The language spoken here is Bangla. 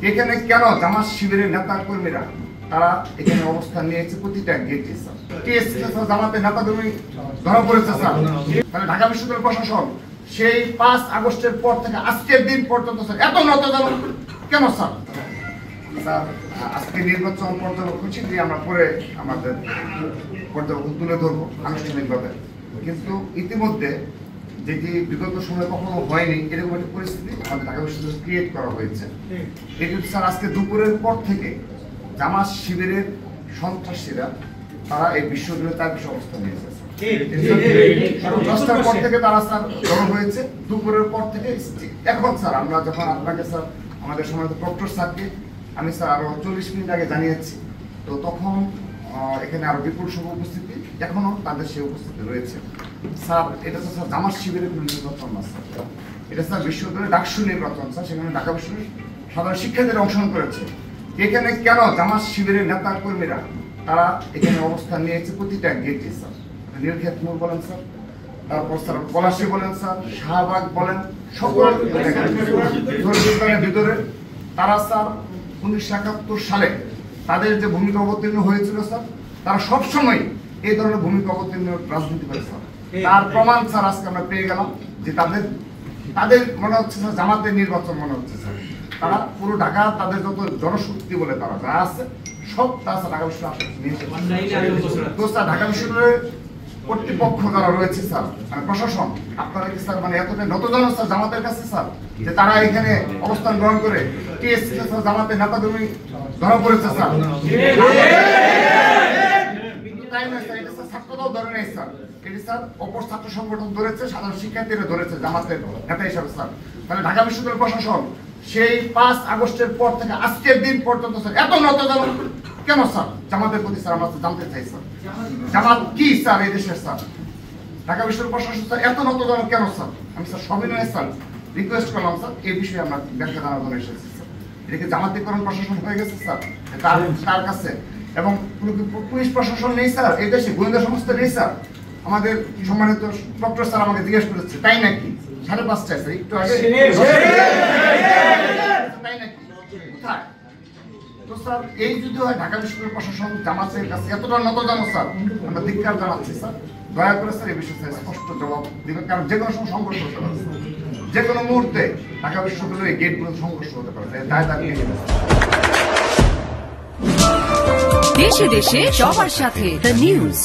এখানে কেন জামাত শিবিরের নেতা কর্মীরা তারা এখানে অবস্থান নিয়েছে প্রতিটা গেটে স্যার জামাতের নেতা কর্মী ধরা পড়েছে স্যার। তাহলে ঢাকা বিশ্ববিদ্যালয় প্রশাসন সেই 5 আগস্টের পর থেকে আজকের দিন পর্যন্ত স্যার এত নতজানু কেন স্যার? স্যার আজকে নির্বাচন পর্যবেক্ষণ চিঠি আমরা পরে আমাদের পর্যবেক্ষণ তুলে ধরবো আনুষ্ঠানিকভাবে, কিন্তু ইতিমধ্যে যেটি বিগত সময়ে কখনো হয়নি এরকম একটা পরিস্থিতি আমাদের ঢাকা বিশ্ববিদ্যালয়ে ক্রিয়েট করা হয়েছে। এটি স্যার আজকে দুপুরের পর থেকে জামাত শিবিরের সন্ত্রাসীরা তারা এই বিশ্ববিদ্যালয়ে তার বিষয়ে অবস্থান নিয়েছে। 10টার পর থেকে তারা স্যার জড়ো হয়েছে, দুপুরের পর থেকে এখন স্যার আমরা যখন আপনাকে স্যার আমাদের সময় প্রক্টর স্যারকে আমি স্যার আরো 40 মিনিট আগে জানিয়েছি, তো তখন এখানে আরো বিপুল সংখ্যক উপস্থিতি এখনো তাদের সে উপস্থিতি রয়েছে স্যার। এটা তো স্যার জামাত শিবিরের নির্বাচন না স্যার, এটা স্যার বিশ্ববিদ্যালয়ের ডাকসু নির্বাচন স্যার। সেখানে ঢাকা বিশ্ববিদ্যালয়ের সাধারণ শিক্ষার্থীরা অংশগ্রহণ করেছে। এখানে কেন জামাত শিবিরের নেতা কর্মীরা তারা এখানে অবস্থান নিয়েছে প্রতিটা গেটে স্যার। নীলক্ষেত মোড় বলেন স্যার, তারপর স্যার পলাশী বলেন স্যার, শাহবাগ বলেন, সকল ভিতরে তারা স্যার 1971 সালে তাদের যে ভূমিকা অবতীর্ণ হয়েছিল স্যার, তারা সবসময় এই ধরনের ভূমিকা অবতীর্ণ রাজনীতি করে স্যার। তার প্রমাণ স্যার আজকে আমরা পেয়ে গেলাম যে তাদের মনে হচ্ছে স্যার জামাতের নির্বাচন মনে হচ্ছে স্যার। তারা পুরো ঢাকা তাদের যত জনশক্তি বলে তারা যা আছে সব তা ঢাকা বিশ্ববিদ্যালয় তো স্যার ঢাকা বিশ্ববিদ্যালয়ের কর্তৃপক্ষ যারা রয়েছে স্যার মানে প্রশাসন আপনারা কি স্যার মানে এতটাই নতজন স্যার জামাতের কাছে স্যার যে তারা এখানে অবস্থান গ্রহণ করে টিএসসি স্যার জামাতের নেতা কর্মী ধরা পড়েছে স্যার। তাই না স্যার, এটা স্যার ছাত্রদল ধরে নেই স্যার, এটি স্যার অপর ছাত্র সংগঠন ধরেছে, সাধারণ শিক্ষার্থীরা ধরেছে জামাতের নেতা হিসাবে স্যার। তাহলে ঢাকা বিশ্ববিদ্যালয় প্রশাসন সেই 5 আগস্টের পর থেকে আজকের দিন পর্যন্ত স্যার এত নতজানু কেন স্যার জামাতের প্রতি স্যার আমরা জানতে চাই স্যার। জামাত কি স্যার এই দেশের স্যার? ঢাকা বিশ্ববিদ্যালয় প্রশাসন স্যার এত নতজানু কেন স্যার? আমি স্যার সবিনয় স্যার রিকোয়েস্ট করলাম স্যার এই বিষয়ে আমরা ব্যাখ্যা জানার জন্য এসেছি স্যার। এটাকে জামাতিকরণ প্রশাসন হয়ে গেছে স্যার তার কাছে, এবং পুলিশ প্রশাসন নেই স্যার এই দেশে, গোয়েন্দা সংস্থা নেই স্যার। আমাদের সম্মানিত ডক্টর স্যার আমাকে জিজ্ঞেস করেছে তাই নাকি 5:30টায় স্যার একটু আগে তাই নাকি কোথায়? তো স্যার এই যদি হয় ঢাকা বিশ্ববিদ্যালয় প্রশাসন জামাতের কাছে এতটা নতজানু স্যার আমরা ধিক্কার জানাচ্ছি স্যার। দয়া করে স্যার এই বিষয়ে স্পষ্ট জবাব দিবেন, কারণ যে কোনো সময় সংঘর্ষ হতে পারে, যে কোনো মুহূর্তে ঢাকা বিশ্ববিদ্যালয়ের গেটগুলো সংঘর্ষ হতে পারে। দায় দাঁড়িয়ে দেশে দেশে সবার সাথে দ্য নিউজ।